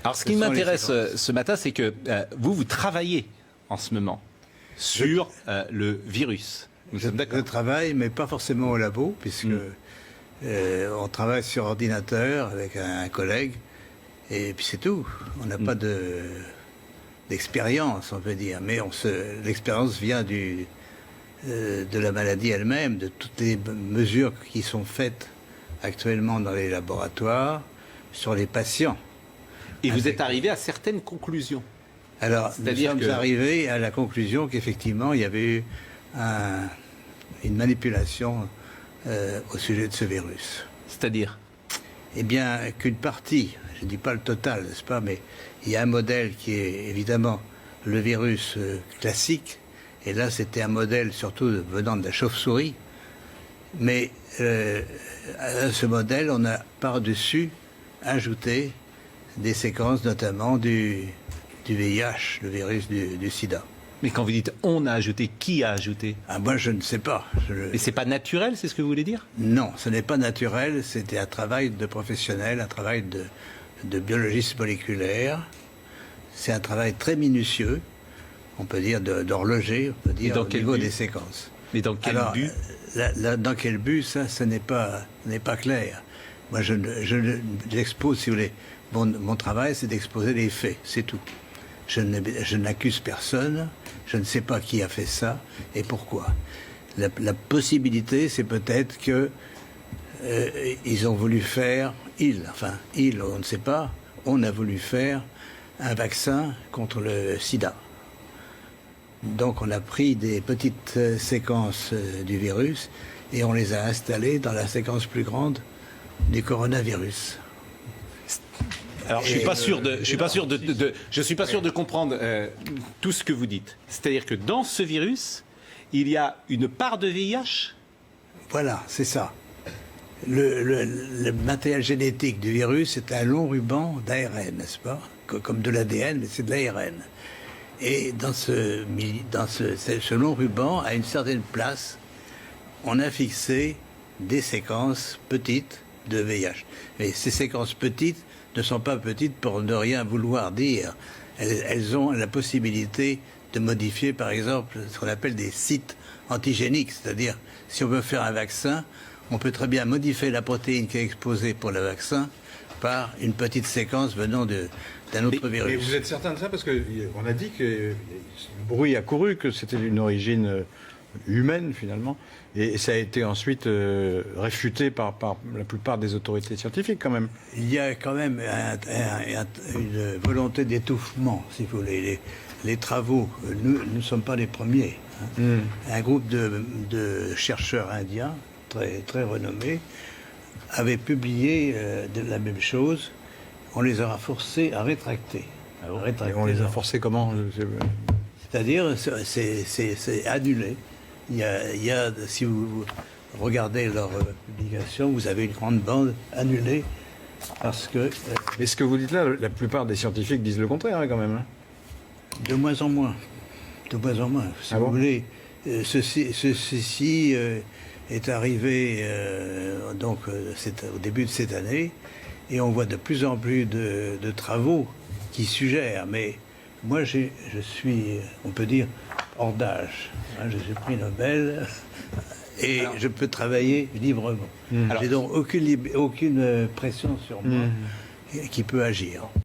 Alors, ce qui m'intéresse ce matin, c'est que vous travaillez en ce moment sur le virus. Je travaille, mais pas forcément au labo, puisque on travaille sur ordinateur avec un collègue, et puis c'est tout. On n'a pas d'expérience, on peut dire, mais l'expérience vient de la maladie elle-même, de toutes les mesures qui sont faites actuellement dans les laboratoires sur les patients. Et vous êtes arrivé à certaines conclusions. Alors, nous sommes arrivés à la conclusion qu'effectivement, il y avait eu une manipulation au sujet de ce virus. C'est-à-dire? Eh bien, qu'une partie, je ne dis pas le total, n'est-ce pas, mais il y a un modèle qui est évidemment le virus classique, et là, c'était un modèle surtout venant de la chauve-souris, mais à ce modèle, on a par-dessus ajouté des séquences, notamment du VIH, le virus du sida. Mais quand vous dites « on a ajouté », qui a ajouté? Moi, je ne sais pas. Mais c'est pas naturel, c'est ce que vous voulez dire? Non, ce n'est pas naturel. C'était un travail de professionnel, un travail de biologiste moléculaire. C'est un travail très minutieux, on peut dire d'horloger, on peut dire au niveau des séquences. Mais dans quel but? Dans quel but, ça, ce n'est pas clair. Moi, j'expose, si vous voulez, mon travail, c'est d'exposer les faits, c'est tout. Je n'accuse personne, je ne sais pas qui a fait ça et pourquoi. La possibilité, c'est peut-être que ils ont voulu faire, on ne sait pas, on a voulu faire un vaccin contre le sida. Donc on a pris des petites séquences du virus et on les a installées dans la séquence plus grande du coronavirus. Alors, je suis pas sûr de comprendre tout ce que vous dites. C'est-à-dire que dans ce virus, il y a une part de VIH? Voilà, c'est ça. Le matériel génétique du virus est un long ruban d'ARN, n'est-ce pas? Comme de l'ADN, mais c'est de l'ARN. Et dans ce long ruban, à une certaine place, on a fixé des séquences petites de VIH. Mais ces séquences petites ne sont pas petites pour ne rien vouloir dire. Elles ont la possibilité de modifier, par exemple, ce qu'on appelle des sites antigéniques. C'est-à-dire, si on veut faire un vaccin, on peut très bien modifier la protéine qui est exposée pour le vaccin par une petite séquence venant d'un autre virus. Mais vous êtes certain de ça? Parce qu'on a dit que le bruit a couru, que c'était d'une origine humaine, finalement. Et ça a été ensuite réfuté par la plupart des autorités scientifiques, quand même. Il y a quand même une volonté d'étouffement, si vous voulez. Les travaux, nous ne sommes pas les premiers. Un groupe de chercheurs indiens, très, très renommés, avait publié la même chose. On les aura forcés à rétracter. Et on les a forcés comment? C'est-à-dire, c'est annulé. Il y a, si vous regardez leur publication, vous avez une grande bande annulée parce que... Mais ce que vous dites là, la plupart des scientifiques disent le contraire, quand même. De moins en moins. De moins en moins. Si vous voulez, ceci est arrivé au début de cette année et on voit de plus en plus de travaux qui suggèrent. Mais moi, je suis, on peut dire, hors d'âge. Je suis prix Nobel et je peux travailler librement. J'ai donc aucune pression sur moi qui peut agir.